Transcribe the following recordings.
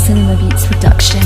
Cinema Beats production.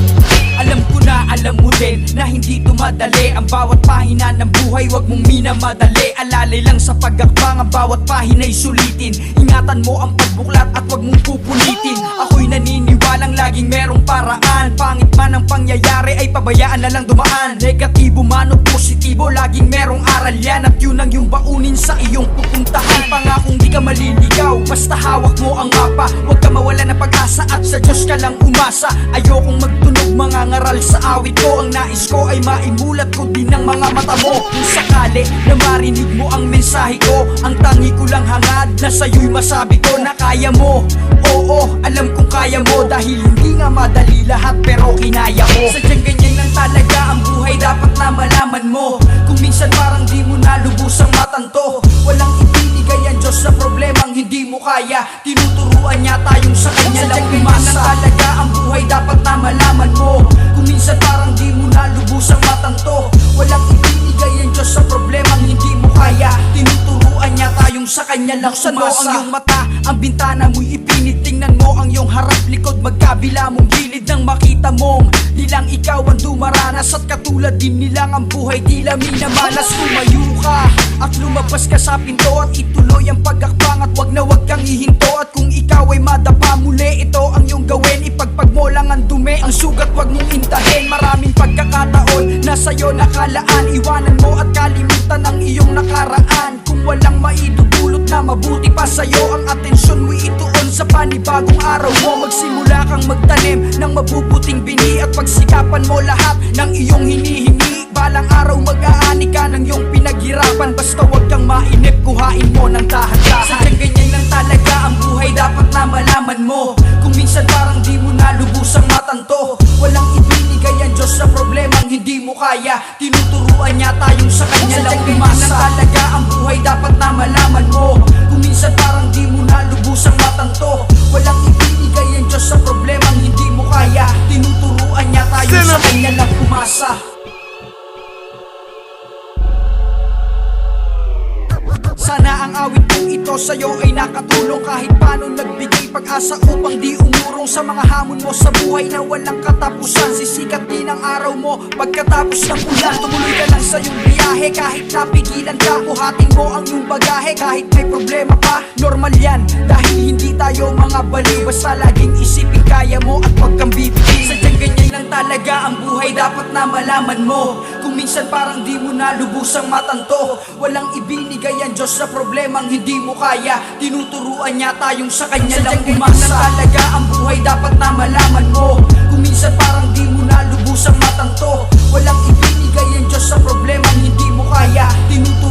Alam ko na, alam mo din na hindi tumadali ang bawat pahina ng buhay, wag mong minamadali. Alalay lang sa pag-akbang, ang bawat pahina'y sulitin. Ingatan mo ang pagbuklat at wag mong pupunitin. Ako'y naniniwalang laging merong paraan. Pangit man ang pangyayari ay pabayaan na lang dumaan. Negatibo man o positibo, laging merong aral yan. At yun ang yung baunin sa iyong pupuntahan. Pangakong di ka maliligaw, basta hawak mo ang mapa. Huwag ka mawala ng pag-asa at sa Diyos ka lang umasa. Ayokong magtunog mga ngaral sa awit ko. Ang nais ko ay maimulat ko din ang mga mata mo. Kung sakali na marinig mo ang mensahe ko, ang tangi ko lang hangad na sa'yo'y masabi ko na kaya mo. Oo, alam kong kaya mo, dahil hindi nga madali lahat pero kinaya ko. Sadyang ganyan lang talaga ang buhay, dapat na malaman mo. Kung minsan parang di mo na lubusang matanto. Walang ibinigay ang Diyos sa problemang hindi mo kaya. Tinuturuan niya tayong sa kanya lang umasa. Sadyang talaga ang buhay, dapat na malaman mo. Kung minsan parang di mo na lubusang matanto. Walang ibinigay ang Diyos sa problemang hindi mo kaya. Tinuturuan niya tayong sa kanya lang umasa. Mo ang iyong mata, ang bintana mo'y ipinit. Tingnan mo ang iyong harap likod, magkabila mong gilid. Nang makita mong nilang ikaw ang dumaranas, at katulad din nilang ang buhay tila minamalas. Tumayo ka at lumabas ka sa pinto at ituloy ang pag-akbang, at wag na wag kang hihinto. At kung ikaw ay madapa muli, ito ang iyong gawin. Ipagpag mo lang ang dumi, ang sugat wag mong intahin. Maraming pagkakataon na sa'yo nakalaan, iwanan mo at kalimutan ang iyong nakaraan. Kung walang maidudulot na mabuti pa sa'yo, ang atensyon mo'y ituon sa panibagong araw mo. Magsimula kang magtanim ng mabubuting bini, at pagsikapan mo lahat ng iyong hinihingi. Balang araw mag-aani ka ng iyong pinaghirapan. Basta wag kang mainip, kuhain mo ng dahan-dahan. Sadyang ganyan lang talaga ang buhay, dapat na malaman mo. Kung minsan parang di mo na lubusang matanto. Walang ibinigay ang Diyos sa problemang hindi mo kaya. Tinuturuan niya tayong sa kanya lang umasa. Sadyang talaga ang buhay, dapat na malaman mo. Kung minsan parang di mo na lubusang matanto. Walang ibinigay ang Diyos sa problemang hindi mo kaya. Tinuturuan niya tayong sa kanya lang umasa. Sana ang awit kong ito sa'yo ay nakatulong kahit paano, nagbigay pag-asa upang di umurong sa mga hamon mo sa buhay na walang katapusan. Sisikat din ang araw mo pagkatapos ng ulan. Tumuloy ka lang sa iyong biyahe kahit napigilan ka. Buhatin mo ang iyong bagahe kahit may problema pa. Normal yan dahil hindi tayo mga baliw. Basta laging isipin kaya mo at wag kang bibigil. Sadyang ganyan lang talaga ang buhay, dapat na malaman mo. Kung minsan parang di mo na lubusang matanto. Walang ibinigay ang Diyos sa problemang hindi mo kaya. Tinuturuan niya tayong sa kanya lang umasa. Talaga ang buhay, dapat na malaman mo. Kung minsan parang di mo na lubusang matanto. Walang ibinigay ang Diyos sa problemang hindi mo kaya. Tinuturuan